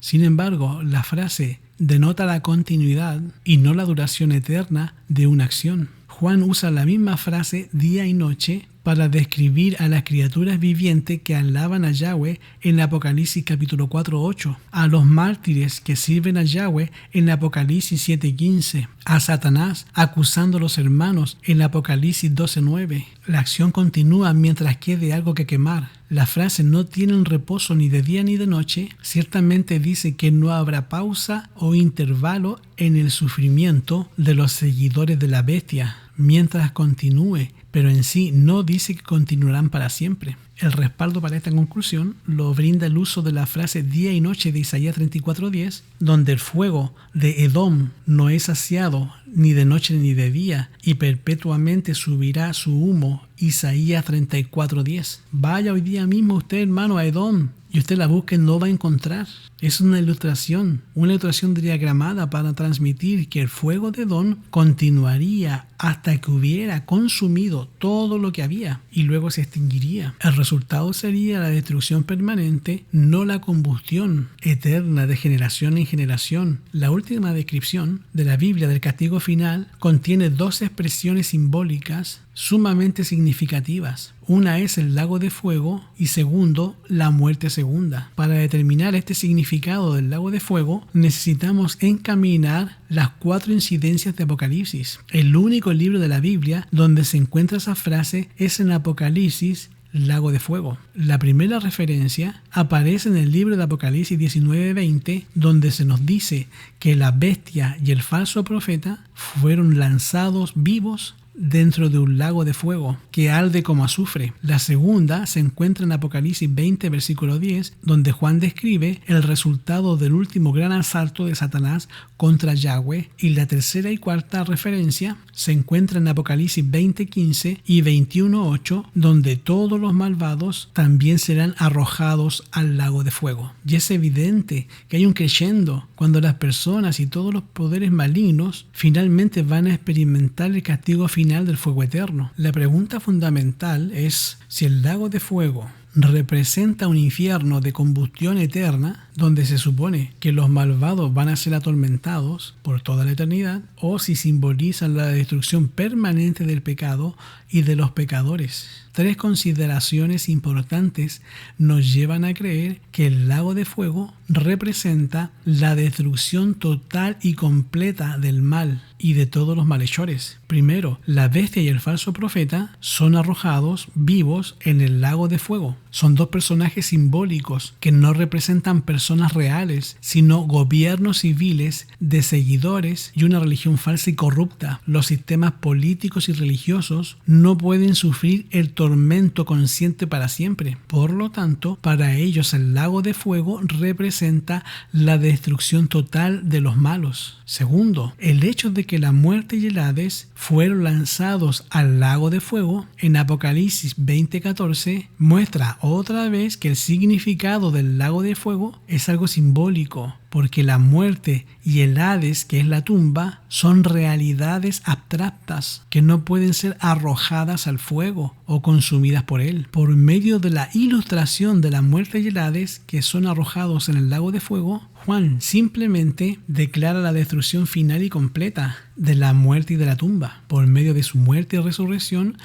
Sin embargo, la frase denota la continuidad y no la duración eterna de una acción. Juan usa la misma frase día y noche para describir a las criaturas vivientes que alaban a Yahweh en Apocalipsis capítulo 4:8, a los mártires que sirven a Yahweh en Apocalipsis 7:15, a Satanás acusando a los hermanos en Apocalipsis 12:9. La acción continúa mientras quede algo que quemar. La frase no tienen reposo ni de día ni de noche ciertamente dice que no habrá pausa o intervalo en el sufrimiento de los seguidores de la bestia mientras continúe, pero en sí no dice que continuarán para siempre. El respaldo para esta conclusión lo brinda el uso de la frase día y noche de Isaías 34:10, donde el fuego de Edom no es saciado ni de noche ni de día, y perpetuamente subirá su humo. Isaías 34:10. Vaya hoy día mismo usted, hermano, a Edom, y usted la busque, no va a encontrar. Es una ilustración diagramada para transmitir que el fuego de Edom continuaría hasta que hubiera consumido todo lo que había y luego se extinguiría. El resultado sería la destrucción permanente, no la combustión eterna de generación en generación. La última descripción de la Biblia del castigo final contiene dos expresiones simbólicas sumamente significativas. Una es el lago de fuego y segundo, la muerte segunda. Para determinar este significado del lago de fuego, necesitamos encaminar las 4 incidencias de Apocalipsis. El único libro de la Biblia donde se encuentra esa frase es en Apocalipsis, lago de fuego. La primera referencia aparece en el libro de Apocalipsis 19:20, donde se nos dice que la bestia y el falso profeta fueron lanzados vivos dentro de un lago de fuego que arde como azufre. La segunda se encuentra en Apocalipsis 20, versículo 10, donde Juan describe el resultado del último gran asalto de Satanás contra Yahweh, y la tercera y cuarta referencia se encuentra en Apocalipsis 20:15 y 21:8, donde todos los malvados también serán arrojados al lago de fuego. Y es evidente que hay un crescendo cuando las personas y todos los poderes malignos finalmente van a experimentar el castigo final del fuego eterno. La pregunta fundamental es si el lago de fuego representa un infierno de combustión eterna, donde se supone que los malvados van a ser atormentados por toda la eternidad, o si simbolizan la destrucción permanente del pecado y de los pecadores. 3 consideraciones importantes nos llevan a creer que el lago de fuego representa la destrucción total y completa del mal y de todos los malhechores. Primero, la bestia y el falso profeta son arrojados vivos en el lago de fuego. Son 2 personajes simbólicos que no representan personas reales, sino gobiernos civiles de seguidores y una religión falsa y corrupta. Los sistemas políticos y religiosos no pueden sufrir el tormento consciente para siempre. Por lo tanto, para ellos el lago de fuego representa la destrucción total de los malos. Segundo, el hecho de que la muerte y el Hades fueron lanzados al lago de fuego en Apocalipsis 20:14 muestra otra vez que el significado del lago de fuego es algo simbólico, porque la muerte y el Hades, que es la tumba, son realidades abstractas que no pueden ser arrojadas al fuego o consumidas por él. Por medio de la ilustración de la muerte y el Hades, que son arrojados en el lago de fuego, Juan simplemente declara la destrucción final y completa de la muerte y de la tumba. Por medio de su muerte y resurrección,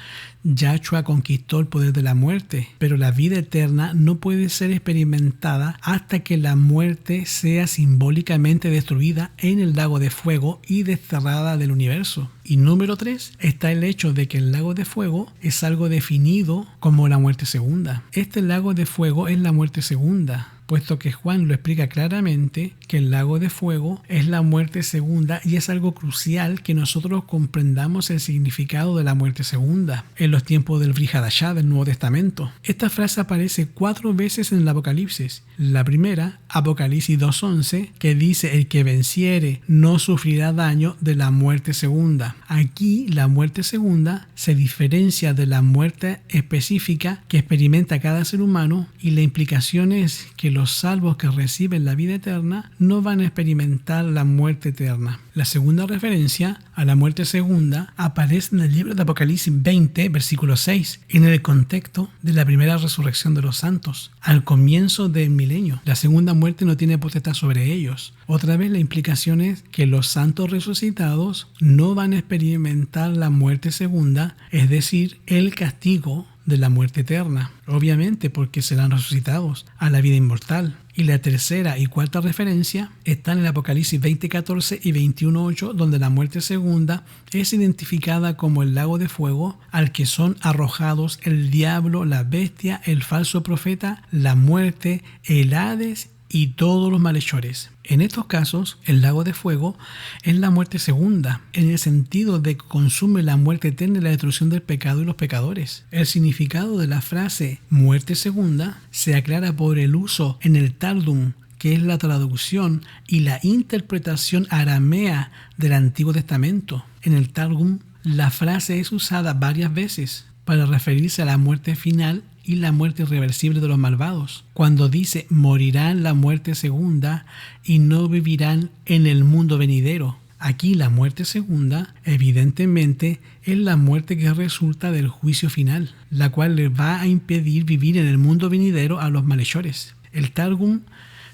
Yahshua conquistó el poder de la muerte, pero la vida eterna no puede ser experimentada hasta que la muerte sea simbólicamente destruida en el lago de fuego y desterrada del universo. Y número 3 está el hecho de que el lago de fuego es algo definido como la muerte segunda. Este lago de fuego es la muerte segunda, puesto que Juan lo explica claramente que el lago de fuego es la muerte segunda y es algo crucial que nosotros comprendamos el significado de la muerte segunda en los tiempos del Brit Hadashah del Nuevo Testamento. Esta frase aparece 4 veces en el Apocalipsis. La primera, Apocalipsis 2:11, que dice: el que venciere no sufrirá daño de la muerte segunda. Aquí la muerte segunda se diferencia de la muerte específica que experimenta cada ser humano, y la implicación es que los salvos que reciben la vida eterna no van a experimentar la muerte eterna. La segunda referencia a la muerte segunda aparece en el libro de Apocalipsis 20, versículo 6, en el contexto de la primera resurrección de los santos, al comienzo del milenio. La segunda muerte no tiene potestad sobre ellos. Otra vez la implicación es que los santos resucitados no van a experimentar la muerte segunda, es decir, el castigo de la muerte eterna, obviamente porque serán resucitados a la vida inmortal. Y la tercera y cuarta referencia están en el Apocalipsis 20:14 y 21:8, donde la muerte segunda es identificada como el lago de fuego al que son arrojados el diablo, la bestia, el falso profeta, la muerte, el Hades y todos los malhechores. En estos casos, el lago de fuego es la muerte segunda, en el sentido de que consume la muerte eterna y la destrucción del pecado y los pecadores. El significado de la frase muerte segunda se aclara por el uso en el Tardum, que es la traducción y la interpretación aramea del Antiguo Testamento. En el Targum, la frase es usada varias veces para referirse a la muerte final y la muerte irreversible de los malvados, cuando dice morirán la muerte segunda y no vivirán en el mundo venidero. Aquí la muerte segunda, evidentemente, es la muerte que resulta del juicio final, la cual les va a impedir vivir en el mundo venidero a los malhechores. El Targum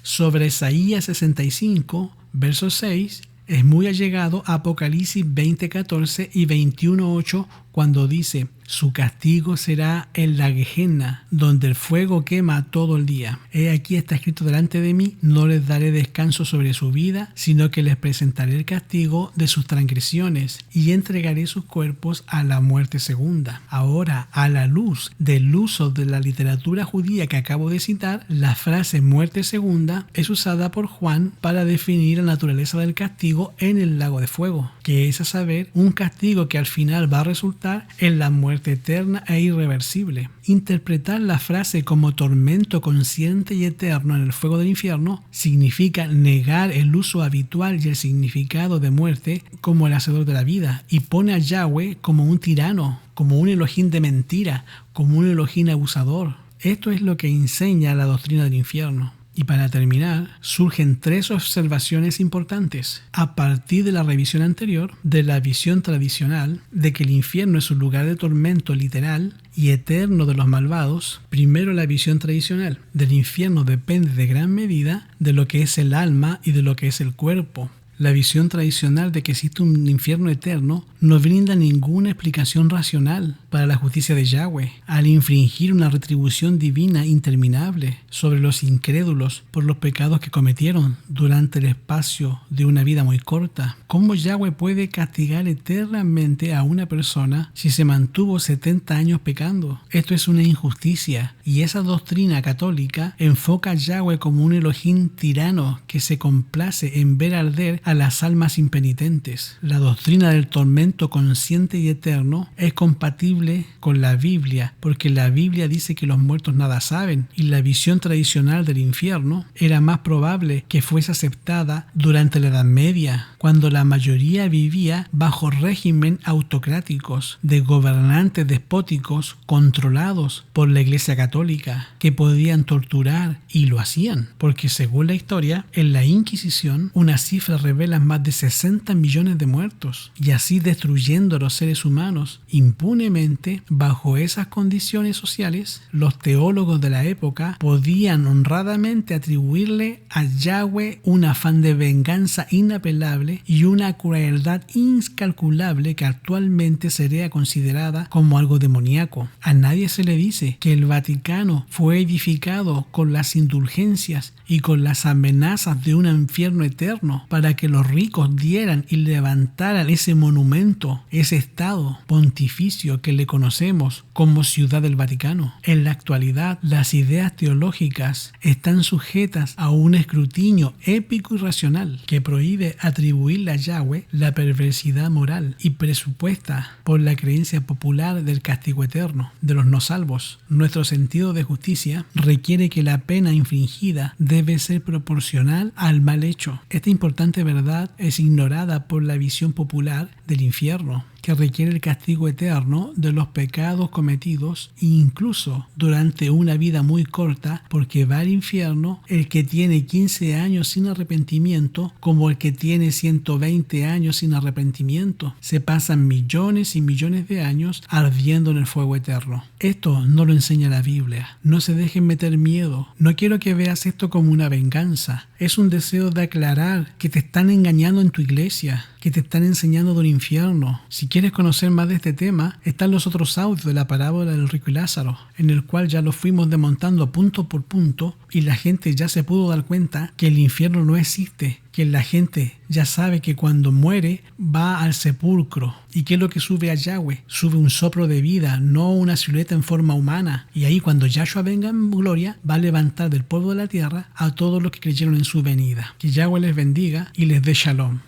sobre Isaías 65, verso 6, es muy allegado a Apocalipsis 20:14 y 21:8, cuando dice: su castigo será en la Gehenna, donde el fuego quema todo el día. He aquí está escrito delante de mí: no les daré descanso sobre su vida, sino que les presentaré el castigo de sus transgresiones y entregaré sus cuerpos a la muerte segunda. Ahora, a la luz del uso de la literatura judía que acabo de citar, la frase muerte segunda es usada por Juan para definir la naturaleza del castigo en el lago de fuego, que es a saber, un castigo que al final va a resultar en la muerte eterna e irreversible. Interpretar la frase como tormento consciente y eterno en el fuego del infierno significa negar el uso habitual y el significado de muerte como el hacedor de la vida, y pone a Yahweh como un tirano, como un Elohim de mentira, como un Elohim abusador. Esto es lo que enseña la doctrina del infierno. Y para terminar, surgen 3 observaciones importantes. A partir de la revisión anterior, de la visión tradicional de que el infierno es un lugar de tormento literal y eterno de los malvados, primero la visión tradicional del infierno depende de gran medida de lo que es el alma y de lo que es el cuerpo. La visión tradicional de que existe un infierno eterno no brinda ninguna explicación racional para la justicia de Yahweh, al infringir una retribución divina interminable sobre los incrédulos por los pecados que cometieron durante el espacio de una vida muy corta. ¿Cómo Yahweh puede castigar eternamente a una persona si se mantuvo 70 años pecando? Esto es una injusticia, y esa doctrina católica enfoca a Yahweh como un Elohim tirano que se complace en ver arder a las almas impenitentes. La doctrina del tormento consciente y eterno es compatible con la Biblia, porque la Biblia dice que los muertos nada saben, y la visión tradicional del infierno era más probable que fuese aceptada durante la Edad Media, cuando la mayoría vivía bajo régimen autocráticos de gobernantes despóticos controlados por la Iglesia Católica, que podían torturar, y lo hacían, porque según la historia, en la Inquisición, una cifra revela más de 60 millones de muertos, y así destruyendo a los seres humanos impunemente. Bajo esas condiciones sociales, los teólogos de la época podían honradamente atribuirle a Yahweh un afán de venganza inapelable y una crueldad incalculable que actualmente sería considerada como algo demoníaco. A nadie se le dice que el Vaticano fue edificado con las indulgencias y con las amenazas de un infierno eterno para que los ricos dieran y levantaran ese monumento, ese estado pontificio que le conocemos como Ciudad del Vaticano. En la actualidad, las ideas teológicas están sujetas a un escrutinio épico y racional que prohíbe atribuirle a Yahweh la perversidad moral y presupuesta por la creencia popular del castigo eterno de los no salvos. Nuestro sentido de justicia requiere que la pena infligida debe ser proporcional al mal hecho. Esta importante verdad es ignorada por la visión popular del infierno, que requiere el castigo eterno de los pecados cometidos, incluso durante una vida muy corta, porque va al infierno el que tiene 15 años sin arrepentimiento como el que tiene 120 años sin arrepentimiento. Se pasan millones y millones de años ardiendo en el fuego eterno. Esto no lo enseña la Biblia. No se dejen meter miedo. No quiero que veas esto como una venganza. Es un deseo de aclarar que te están engañando en tu iglesia, que te están enseñando de un infierno. Si quieres conocer más de este tema, están los otros audios de la parábola del rico y Lázaro, en el cual ya lo fuimos desmontando punto por punto y la gente ya se pudo dar cuenta que el infierno no existe, que la gente ya sabe que cuando muere va al sepulcro. ¿Y qué es lo que sube a Yahweh? Sube un soplo de vida, no una silueta en forma humana. Y ahí cuando Yahshua venga en gloria, va a levantar del polvo de la tierra a todos los que creyeron en su venida. Que Yahweh les bendiga y les dé shalom.